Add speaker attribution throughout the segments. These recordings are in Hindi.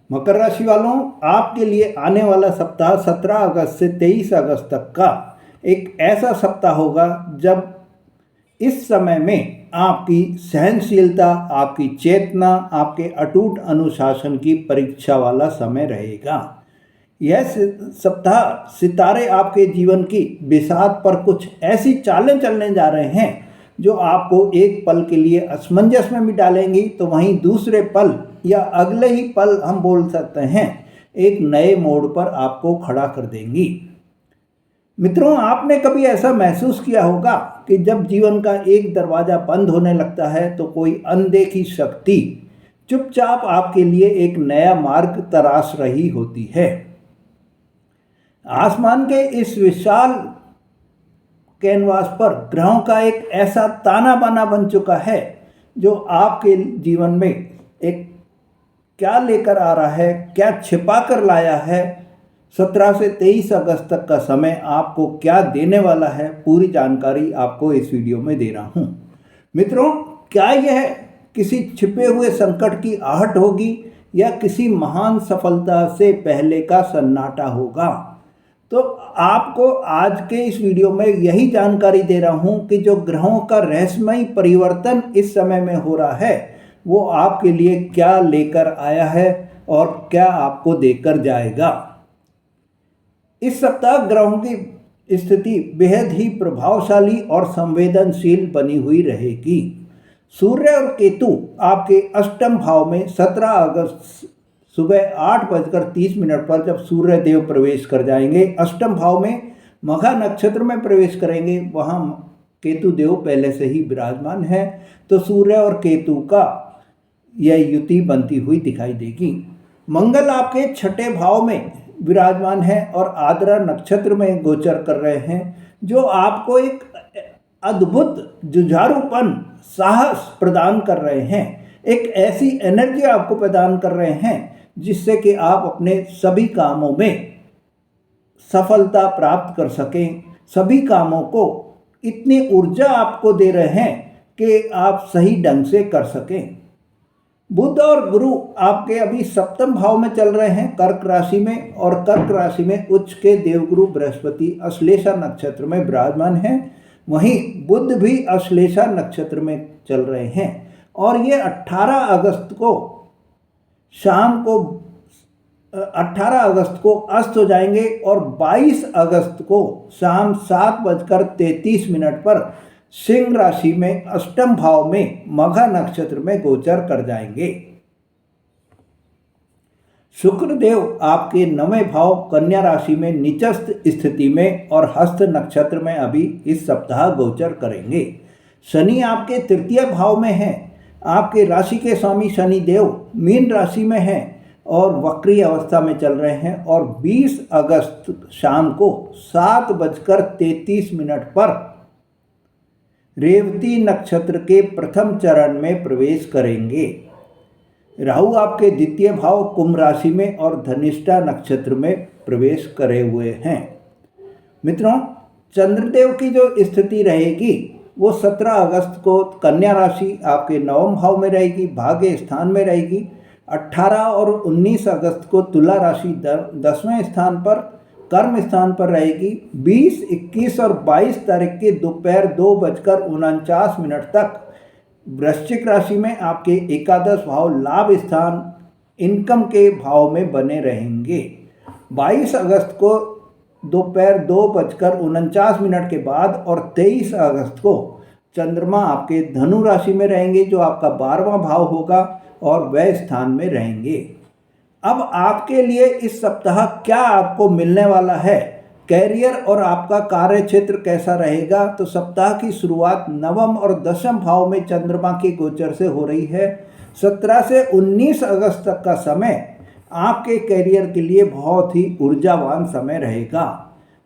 Speaker 1: मकर राशि वालों, आपके लिए आने वाला सप्ताह 17 अगस्त से 23 अगस्त तक का एक ऐसा सप्ताह होगा जब इस समय में आपकी सहनशीलता, आपकी चेतना, आपके अटूट अनुशासन की परीक्षा वाला समय रहेगा। यह सप्ताह सितारे आपके जीवन की बिसात पर कुछ ऐसी चालें चलने जा रहे हैं जो आपको एक पल के लिए असमंजस में भी डालेंगी, तो वहीं दूसरे पल या अगले ही पल हम बोल सकते हैं एक नए मोड़ पर आपको खड़ा कर देंगी। मित्रों, आपने कभी ऐसा महसूस किया होगा कि जब जीवन का एक दरवाज़ा बंद होने लगता है तो कोई अनदेखी शक्ति चुपचाप आपके लिए एक नया मार्ग तराश रही होती है। आसमान के इस विशाल कैनवास पर ग्रहों का एक ऐसा ताना बाना बन चुका है जो आपके जीवन में एक क्या लेकर आ रहा है, क्या छिपा कर लाया है, 17 से 23 अगस्त तक का समय आपको क्या देने वाला है, पूरी जानकारी आपको इस वीडियो में दे रहा हूँ। मित्रों, क्या यह किसी छिपे हुए संकट की आहट होगी या किसी महान सफलता से पहले का सन्नाटा होगा? तो आपको आज के इस वीडियो में यही जानकारी दे रहा हूँ कि जो ग्रहों का रहस्यमय परिवर्तन इस समय में हो रहा है वो आपके लिए क्या लेकर आया है और क्या आपको देकर जाएगा। इस सप्ताह ग्रहों की स्थिति बेहद ही प्रभावशाली और संवेदनशील बनी हुई रहेगी। सूर्य और केतु आपके अष्टम भाव में 17 अगस्त सुबह 8:30 पर जब सूर्य देव प्रवेश कर जाएंगे, अष्टम भाव में मघा नक्षत्र में प्रवेश करेंगे, वहाँ केतु देव पहले से ही विराजमान है, तो सूर्य और केतु का यह युति बनती हुई दिखाई देगी। मंगल आपके छठे भाव में विराजमान है और आद्रा नक्षत्र में गोचर कर रहे हैं, जो आपको एक अद्भुत जुझारूपन, साहस प्रदान कर रहे हैं। एक ऐसी एनर्जी आपको प्रदान कर रहे हैं जिससे कि आप अपने सभी कामों में सफलता प्राप्त कर सकें। सभी कामों को इतनी ऊर्जा आपको दे रहे हैं कि आप सही ढंग से कर सकें। बुध और गुरु आपके अभी सप्तम भाव में चल रहे हैं कर्क राशि में, और कर्क राशि में उच्च के देवगुरु बृहस्पति अश्लेषा नक्षत्र में विराजमान हैं। वहीं बुध भी अश्लेषा नक्षत्र में चल रहे हैं और ये 18 अगस्त को शाम को 18 अगस्त को अस्त हो जाएंगे और 22 अगस्त को शाम 7:33 पर सिंह राशि में अष्टम भाव में मघा नक्षत्र में गोचर कर जाएंगे। शुक्रदेव आपके 9वें भाव कन्या राशि में निचस्थ स्थिति में और हस्त नक्षत्र में अभी इस सप्ताह गोचर करेंगे। शनि आपके तृतीय भाव में है। आपके राशि के स्वामी शनि देव मीन राशि में हैं और वक्री अवस्था में चल रहे हैं और 20 अगस्त शाम को 7:33 पर रेवती नक्षत्र के प्रथम चरण में प्रवेश करेंगे। राहु आपके द्वितीय भाव कुंभ राशि में और धनिष्ठा नक्षत्र में प्रवेश करे हुए हैं। मित्रों, चंद्रदेव की जो स्थिति रहेगी वो 17 अगस्त को कन्या राशि आपके 9वें भाव में रहेगी, भाग्य स्थान में रहेगी। 18 और 19 अगस्त को तुला राशि 10वें स्थान पर कर्म स्थान पर रहेगी। 20, 21 और 22 तारीख के दोपहर 2:49 तक वृश्चिक राशि में आपके एकादश भाव लाभ स्थान इनकम के भाव में बने रहेंगे। 22 अगस्त को दोपहर 2:49 के बाद और 23 अगस्त को चंद्रमा आपके धनु राशि में रहेंगे, जो आपका 12वां भाव होगा और वह स्थान में रहेंगे। अब आपके लिए इस सप्ताह क्या आपको मिलने वाला है, कैरियर और आपका कार्य क्षेत्र कैसा रहेगा, तो सप्ताह की शुरुआत 9वें और 10वें भाव में चंद्रमा के गोचर से हो रही है। 17 से 19 अगस्त तक का समय आपके कैरियर के लिए बहुत ही ऊर्जावान समय रहेगा।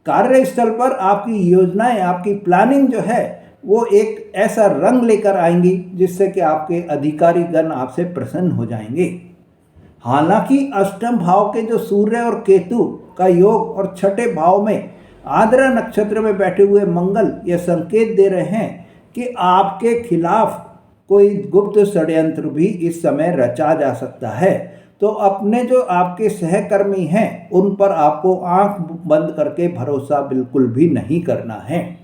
Speaker 1: कार्यस्थल पर आपकी योजनाएं, आपकी प्लानिंग जो है वो एक ऐसा रंग लेकर आएंगी जिससे कि आपके अधिकारीगण आपसे प्रसन्न हो जाएंगे। हालांकि अष्टम भाव के जो सूर्य और केतु का योग और छठे भाव में आद्रा नक्षत्र में बैठे हुए मंगल ये संकेत दे रहे हैं कि आपके खिलाफ कोई गुप्त षड्यंत्र भी इस समय रचा जा सकता है। तो अपने जो आपके सहकर्मी हैं उन पर आपको आंख बंद करके भरोसा बिल्कुल भी नहीं करना है।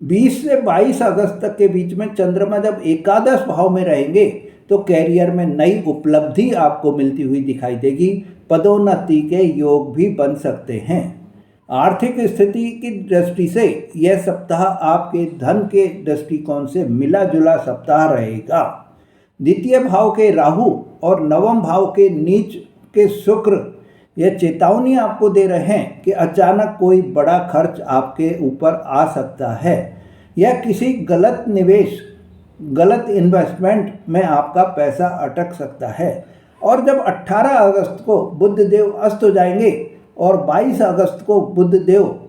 Speaker 1: 20 से 22 अगस्त तक के बीच में चंद्रमा जब एकादश भाव में रहेंगे तो कैरियर में नई उपलब्धि आपको मिलती हुई दिखाई देगी। पदोन्नति के योग भी बन सकते हैं। आर्थिक स्थिति की दृष्टि से यह सप्ताह आपके धन के दृष्टिकोण से मिला जुला सप्ताह रहेगा। द्वितीय भाव के राहु और नवम भाव के नीच के शुक्र यह चेतावनी आपको दे रहे हैं कि अचानक कोई बड़ा खर्च आपके ऊपर आ सकता है या किसी गलत निवेश, गलत इन्वेस्टमेंट में आपका पैसा अटक सकता है। और जब 18 अगस्त को बुध देव अस्त हो जाएंगे और 22 अगस्त को बुध देव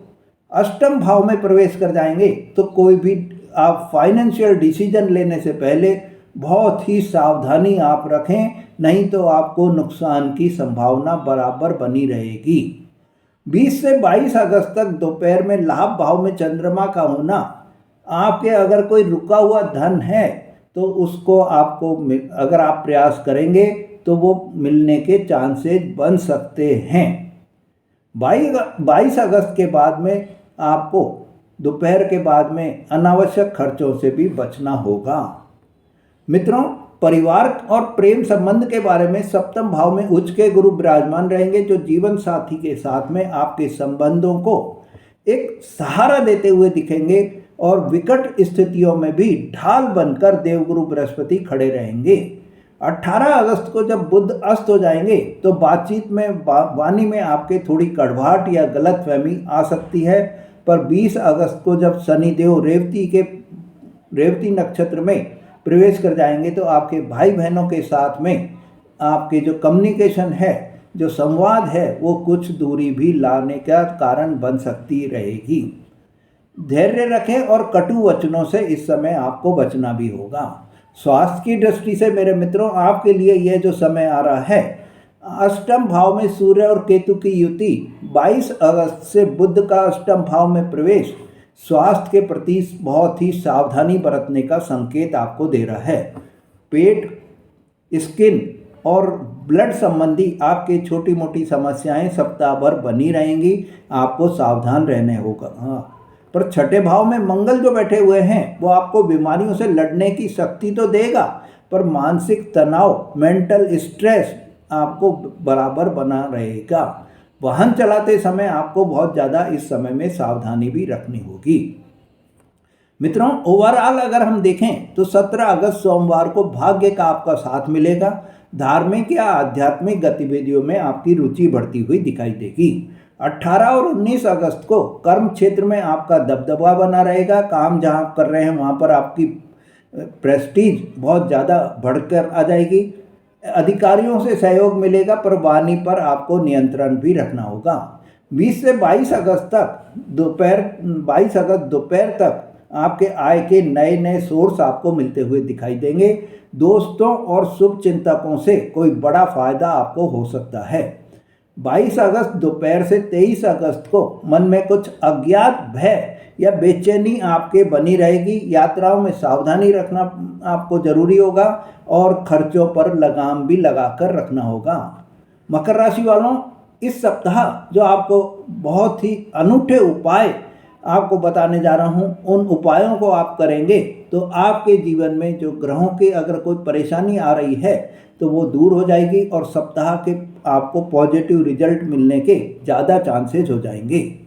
Speaker 1: अष्टम भाव में प्रवेश कर जाएंगे तो कोई भी आप फाइनेंशियल डिसीजन लेने से पहले बहुत ही सावधानी आप रखें, नहीं तो आपको नुकसान की संभावना बराबर बनी रहेगी। 20 से 22 अगस्त तक दोपहर में लाभ भाव में चंद्रमा का होना आपके अगर कोई रुका हुआ धन है तो उसको आपको अगर आप प्रयास करेंगे तो वो मिलने के चांसेस बन सकते हैं। 22 अगस्त के बाद में आपको दोपहर के बाद में अनावश्यक खर्चों से भी बचना होगा। मित्रों, परिवार और प्रेम संबंध के बारे में सप्तम भाव में उच्च के गुरु विराजमान रहेंगे, जो जीवन साथी के साथ में आपके संबंधों को एक सहारा देते हुए दिखेंगे और विकट स्थितियों में भी ढाल बनकर देवगुरु बृहस्पति खड़े रहेंगे। 18 अगस्त को जब बुध अस्त हो जाएंगे तो बातचीत में वाणी में आपके थोड़ी कड़वाहट या गलतफहमी आ सकती है, पर 20 अगस्त को जब शनिदेव रेवती नक्षत्र में प्रवेश कर जाएंगे तो आपके भाई बहनों के साथ में आपके जो कम्युनिकेशन है, जो संवाद है, वो कुछ दूरी भी लाने का कारण बन सकती रहेगी। धैर्य रखें और कटु वचनों से इस समय आपको बचना भी होगा। स्वास्थ्य की दृष्टि से मेरे मित्रों, आपके लिए यह जो समय आ रहा है, अष्टम भाव में सूर्य और केतु की युति, 22 अगस्त से बुध का अष्टम भाव में प्रवेश स्वास्थ्य के प्रति बहुत ही सावधानी बरतने का संकेत आपको दे रहा है। पेट, स्किन और ब्लड संबंधी आपके छोटी मोटी समस्याएं सप्ताह भर बनी रहेंगी, आपको सावधान रहने होगा। हाँ, पर छठे भाव में मंगल जो बैठे हुए हैं वो आपको बीमारियों से लड़ने की शक्ति तो देगा, पर मानसिक तनाव, मेंटल स्ट्रेस आपको बराबर बना रहेगा। वाहन चलाते समय आपको बहुत ज़्यादा इस समय में सावधानी भी रखनी होगी। मित्रों, ओवरऑल अगर हम देखें तो 17 अगस्त सोमवार को भाग्य का आपका साथ मिलेगा। धार्मिक या आध्यात्मिक गतिविधियों में आपकी रुचि बढ़ती हुई दिखाई देगी। 18 और 19 अगस्त को कर्म क्षेत्र में आपका दबदबा बना रहेगा। काम जहां कर रहे हैं वहां पर आपकी प्रेस्टीज बहुत ज़्यादा बढ़कर आ जाएगी। अधिकारियों से सहयोग मिलेगा, पर वाणी पर आपको नियंत्रण भी रखना होगा। 20 से 22 अगस्त दोपहर तक आपके आय के नए नए सोर्स आपको मिलते हुए दिखाई देंगे। दोस्तों और शुभ चिंतकों से कोई बड़ा फायदा आपको हो सकता है। 22 अगस्त दोपहर से 23 अगस्त को मन में कुछ अज्ञात भय या बेचैनी आपके बनी रहेगी। यात्राओं में सावधानी रखना आपको जरूरी होगा और खर्चों पर लगाम भी लगाकर रखना होगा। मकर राशि वालों, इस सप्ताह जो आपको बहुत ही अनूठे उपाय आपको बताने जा रहा हूँ, उन उपायों को आप करेंगे तो आपके जीवन में जो ग्रहों की अगर कोई परेशानी आ रही है तो वो दूर हो जाएगी और सप्ताह के आपको पॉजिटिव रिजल्ट मिलने के ज़्यादा चांसेस हो जाएंगे।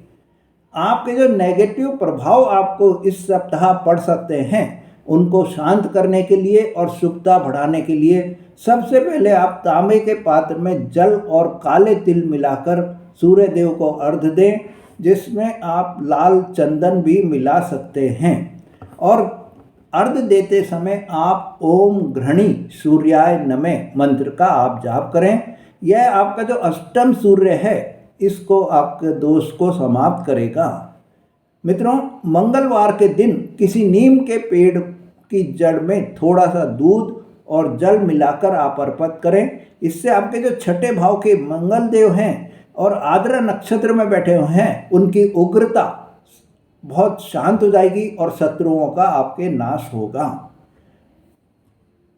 Speaker 1: आपके जो नेगेटिव प्रभाव आपको इस सप्ताह पड़ सकते हैं, उनको शांत करने के लिए और शुभता बढ़ाने के लिए सबसे पहले आप तांबे के पात्र में जल और काले तिल मिलाकर सूर्य देव को अर्घ दें, जिसमें आप लाल चंदन भी मिला सकते हैं। और अर्घ देते समय आप ओम घृणी सूर्याय नमः मंत्र का आप जाप करें। यह आपका जो अष्टम सूर्य है, इसको आपके दोष को समाप्त करेगा। मित्रों, मंगलवार के दिन किसी नीम के पेड़ की जड़ में थोड़ा सा दूध और जल मिलाकर आप अर्पित करें। इससे आपके जो छठे भाव के मंगल देव हैं और आद्रा नक्षत्र में बैठे हुए हैं, उनकी उग्रता बहुत शांत हो जाएगी और शत्रुओं का आपके नाश होगा।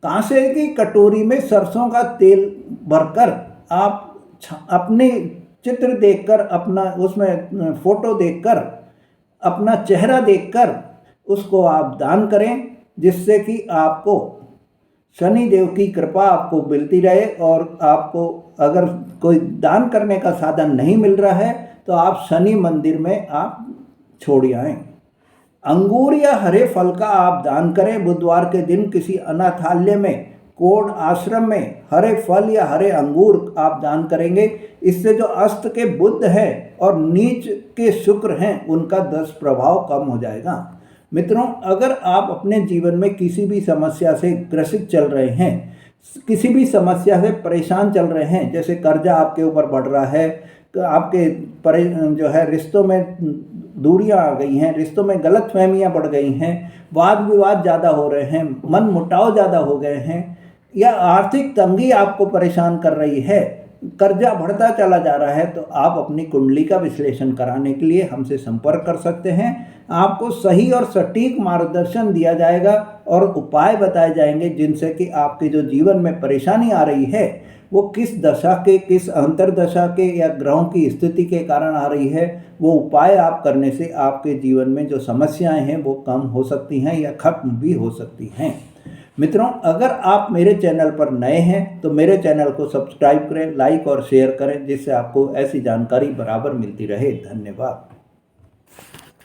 Speaker 1: कांसे की कटोरी में सरसों का तेल भरकर आप अपने चित्र देखकर, अपना उसमें फोटो देखकर, अपना चेहरा देखकर उसको आप दान करें, जिससे कि आपको शनि देव की कृपा आपको मिलती रहे। और आपको अगर कोई दान करने का साधन नहीं मिल रहा है तो आप शनि मंदिर में आप छोड़ आएं। अंगूर या हरे फल का आप दान करें। बुधवार के दिन किसी अनाथालय में, कोढ़ आश्रम में हरे फल या हरे अंगूर आप दान करेंगे। इससे जो अस्त के बुध है और नीच के शुक्र हैं उनका दुष्प्रभाव कम हो जाएगा। मित्रों, अगर आप अपने जीवन में किसी भी समस्या से ग्रसित चल रहे हैं, किसी भी समस्या से परेशान चल रहे हैं, जैसे कर्जा आपके ऊपर बढ़ रहा है, आपके जो है रिश्तों में दूरियां आ गई हैं, रिश्तों में गलतफहमियां बढ़ गई हैं, वाद विवाद ज़्यादा हो रहे हैं, मन मुटाव ज़्यादा हो गए हैं, या आर्थिक तंगी आपको परेशान कर रही है, कर्जा बढ़ता चला जा रहा है, तो आप अपनी कुंडली का विश्लेषण कराने के लिए हमसे संपर्क कर सकते हैं। आपको सही और सटीक मार्गदर्शन दिया जाएगा और उपाय बताए जाएंगे जिनसे कि आपके जो जीवन में परेशानी आ रही है वो किस दशा के, किस अंतरदशा के या ग्रहों की स्थिति के कारण आ रही है, वो उपाय आप करने से आपके जीवन में जो समस्याएं हैं वो कम हो सकती हैं या खत्म भी हो सकती हैं। मित्रों, अगर आप मेरे चैनल पर नए हैं तो मेरे चैनल को सब्सक्राइब करें, लाइक और शेयर करें, जिससे आपको ऐसी जानकारी बराबर मिलती रहे। धन्यवाद।